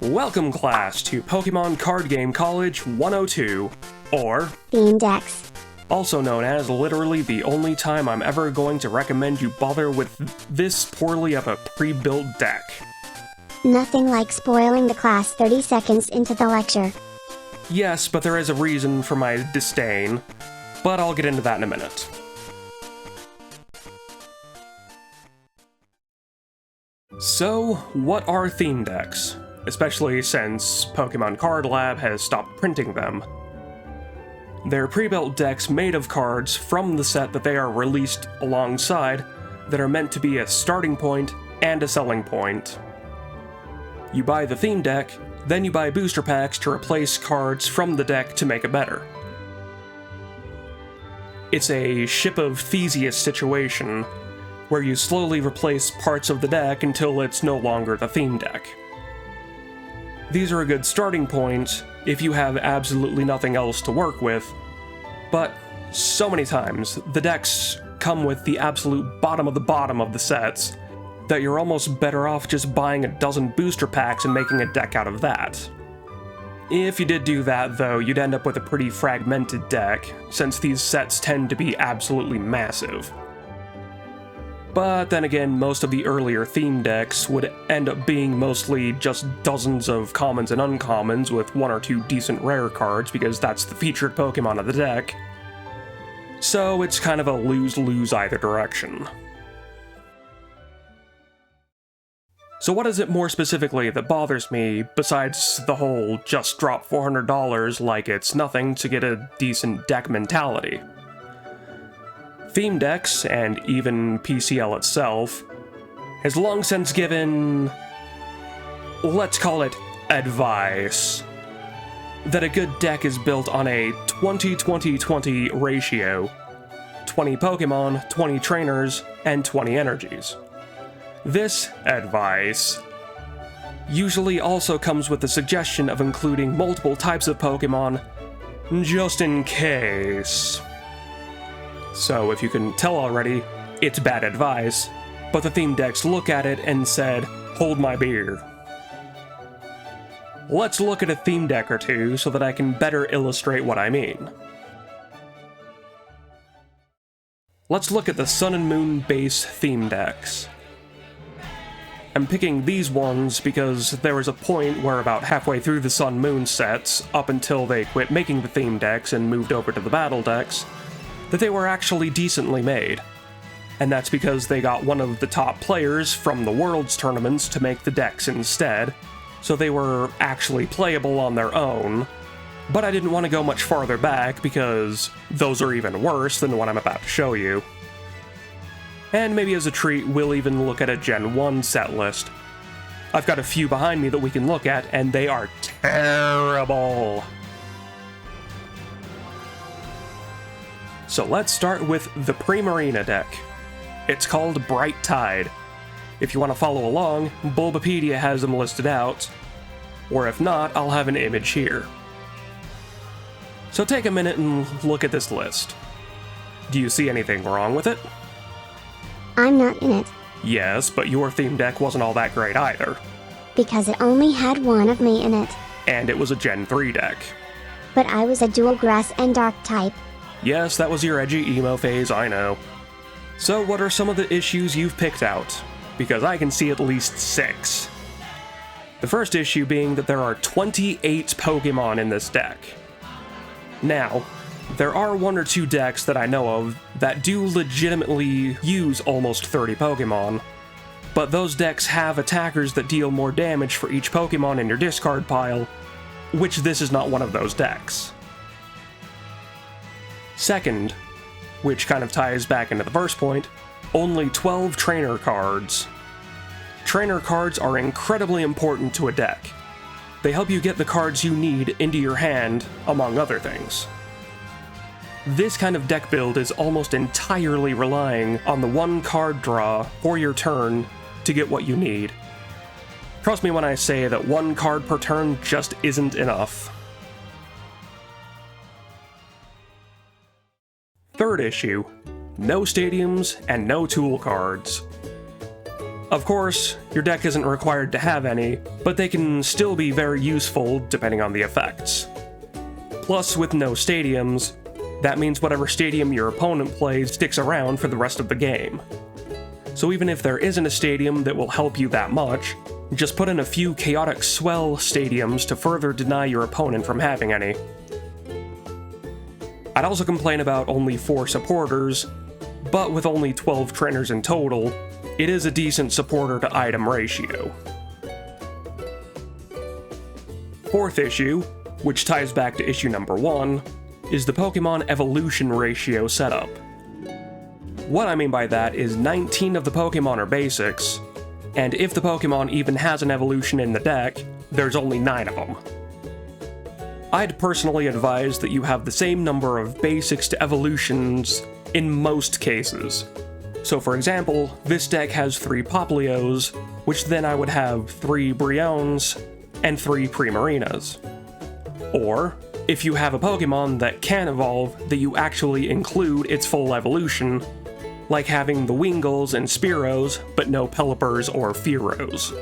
Welcome, class, to Pokemon Card Game College 102, or Theme decks. Also known as literally the only time I'm ever going to recommend you bother with this poorly of a pre-built deck. Nothing like spoiling the class 30 seconds into the lecture. Yes, but there is a reason for my disdain, but I'll get into that in a minute. So, what are theme decks? Especially since Pokemon Card Lab has stopped printing them. They're pre-built decks made of cards from the set that they are released alongside that are meant to be a starting point and a selling point. You buy the theme deck, then you buy booster packs to replace cards from the deck to make it better. It's a Ship of Theseus situation, where you slowly replace parts of the deck until it's no longer the theme deck. These are a good starting point if you have absolutely nothing else to work with, but so many times the decks come with the absolute bottom of the sets that you're almost better off just buying a dozen booster packs and making a deck out of that. If you did do that, though, you'd end up with a pretty fragmented deck, since these sets tend to be absolutely massive. But then again, most of the earlier theme decks would end up being mostly just dozens of commons and uncommons with one or two decent rare cards, because that's the featured Pokemon of the deck. So it's kind of a lose-lose either direction. So what is it more specifically that bothers me, besides the whole just drop $400 like it's nothing to get a decent deck mentality? Theme decks, and even PCL itself, has long since given, let's call it, advice, that a good deck is built on a 20-20-20 ratio, 20 Pokemon, 20 trainers, and 20 energies. This advice usually also comes with the suggestion of including multiple types of Pokemon, just in case. So if you can tell already, it's bad advice, but the theme decks look at it and said, hold my beer. Let's look at a theme deck or two so that I can better illustrate what I mean. Let's look at the Sun and Moon base theme decks. I'm picking these ones because there was a point where about halfway through the Sun Moon sets, up until they quit making the theme decks and moved over to the battle decks, that they were actually decently made. And that's because they got one of the top players from the Worlds tournaments to make the decks instead, so they were actually playable on their own. But I didn't want to go much farther back because those are even worse than what I'm about to show you. And maybe as a treat, we'll even look at a Gen 1 set list. I've got a few behind me that we can look at, and they are terrible. So let's start with the Primarina deck. It's called Bright Tide. If you want to follow along, Bulbapedia has them listed out, or if not, I'll have an image here. So take a minute and look at this list. Do you see anything wrong with it? I'm not in it. Yes, but your theme deck wasn't all that great either. Because it only had one of me in it. And it was a Gen 3 deck. But I was a dual grass and dark type. Yes, that was your edgy emo phase, I know. So what are some of the issues you've picked out? Because I can see at least 6. The first issue being that there are 28 Pokemon in this deck. Now, there are one or two decks that I know of that do legitimately use almost 30 Pokemon, but those decks have attackers that deal more damage for each Pokemon in your discard pile, which this is not one of those decks. Second, which kind of ties back into the first point, only 12 trainer cards. Trainer cards are incredibly important to a deck. They help you get the cards you need into your hand, among other things. This kind of deck build is almost entirely relying on the one card draw for your turn to get what you need. Trust me when I say that one card per turn just isn't enough. Third issue, no stadiums and no tool cards. Of course, your deck isn't required to have any, but they can still be very useful depending on the effects. Plus, with no stadiums, that means whatever stadium your opponent plays sticks around for the rest of the game. So even if there isn't a stadium that will help you that much, just put in a few chaotic swell stadiums to further deny your opponent from having any. I'd also complain about only 4 supporters, but with only 12 trainers in total, it is a decent supporter to item ratio. Fourth issue, which ties back to issue number 1, is the Pokemon evolution ratio setup. What I mean by that is 19 of the Pokemon are basics, and if the Pokemon even has an evolution in the deck, there's only 9 of them. I'd personally advise that you have the same number of basics to evolutions in most cases. So for example, this deck has 3 Popplios, which then I would have 3 Briones and 3 Primarinas. Or, if you have a Pokemon that can evolve, that you actually include its full evolution, like having the Wingles and Spearows, but no Pelipers or Fearows.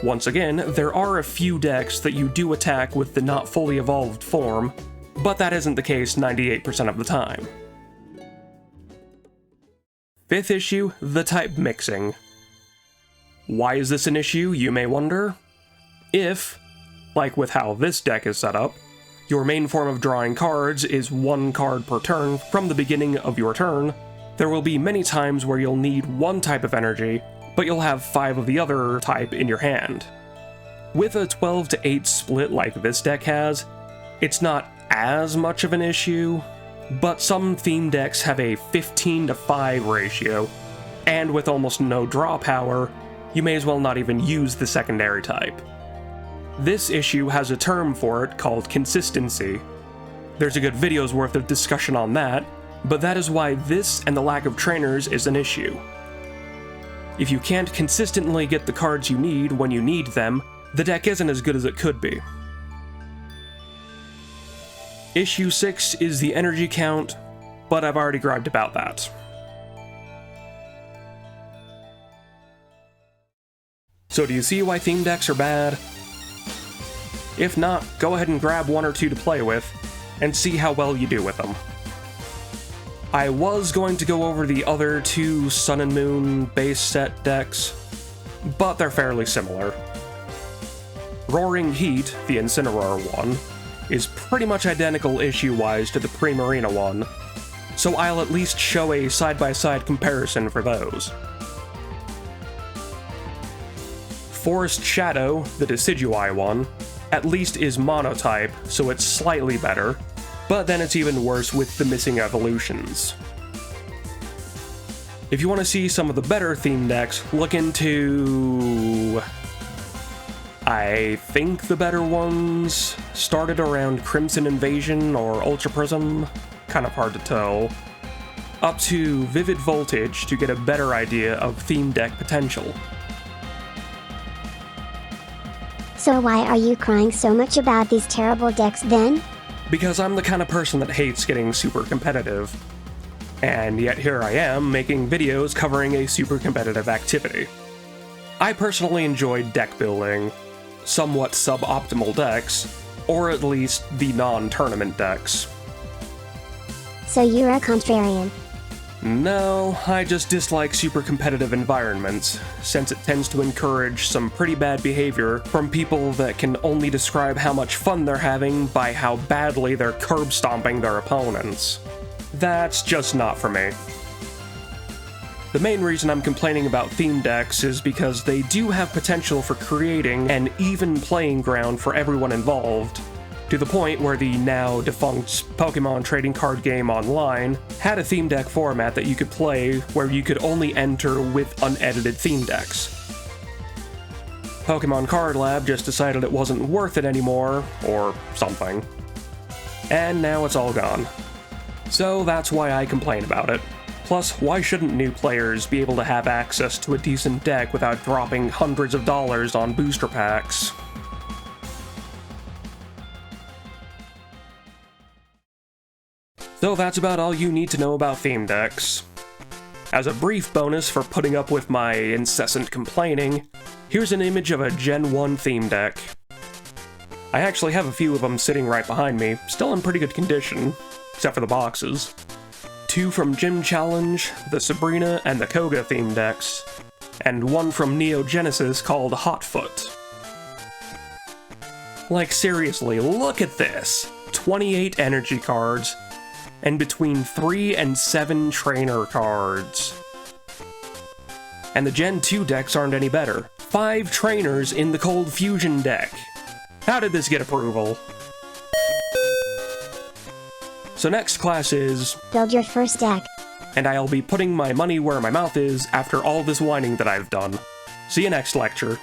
Once again, there are a few decks that you do attack with the not fully evolved form, but that isn't the case 98% of the time. Fifth issue, the type mixing. Why is this an issue, you may wonder? If, like with how this deck is set up, your main form of drawing cards is 1 card per turn from the beginning of your turn, there will be many times where you'll need 1 type of energy, but you'll have 5 of the other type in your hand. With a 12 to 8 split like this deck has, it's not as much of an issue, but some theme decks have a 15 to 5 ratio, and with almost no draw power, you may as well not even use the secondary type. This issue has a term for it called consistency. There's a good video's worth of discussion on that, but that is why this and the lack of trainers is an issue. If you can't consistently get the cards you need when you need them, the deck isn't as good as it could be. Issue 6 is the energy count, but I've already griped about that. So do you see why theme decks are bad? If not, go ahead and grab 1 or 2 to play with, and see how well you do with them. I was going to go over the other 2 Sun and Moon base set decks, but they're fairly similar. Roaring Heat, the Incineroar one, is pretty much identical issue-wise to the Primarina one, so I'll at least show a side-by-side comparison for those. Forest Shadow, the Decidueye one, at least is monotype, so it's slightly better, but then it's even worse with the missing evolutions. If you want to see some of the better theme decks, look into... I think the better ones started around Crimson Invasion or Ultra Prism, kind of hard to tell, up to Vivid Voltage to get a better idea of theme deck potential. So why are you crying so much about these terrible decks then? Because I'm the kind of person that hates getting super competitive. And yet here I am making videos covering a super competitive activity. I personally enjoy deck building, somewhat suboptimal decks, or at least the non-tournament decks. So you're a contrarian. No, I just dislike super competitive environments, since it tends to encourage some pretty bad behavior from people that can only describe how much fun they're having by how badly they're curb stomping their opponents. That's just not for me. The main reason I'm complaining about theme decks is because they do have potential for creating an even playing ground for everyone involved, to the point where the now defunct Pokemon trading card game online had a theme deck format that you could play where you could only enter with unedited theme decks. Pokemon Card Lab just decided it wasn't worth it anymore, or something. And now it's all gone. So that's why I complain about it. Plus, why shouldn't new players be able to have access to a decent deck without dropping hundreds of dollars on booster packs? So that's about all you need to know about theme decks. As a brief bonus for putting up with my incessant complaining, here's an image of a Gen 1 theme deck. I actually have a few of them sitting right behind me, still in pretty good condition, except for the boxes. 2 from Gym Challenge, the Sabrina and the Koga theme decks, and 1 from Neo Genesis called Hotfoot. Like seriously, look at this! 28 energy cards, and between 3 and 7 trainer cards. And the Gen 2 decks aren't any better. 5 trainers in the Cold Fusion deck. How did this get approval? So next class is... Build your first deck. And I'll be putting my money where my mouth is after all this whining that I've done. See you next lecture.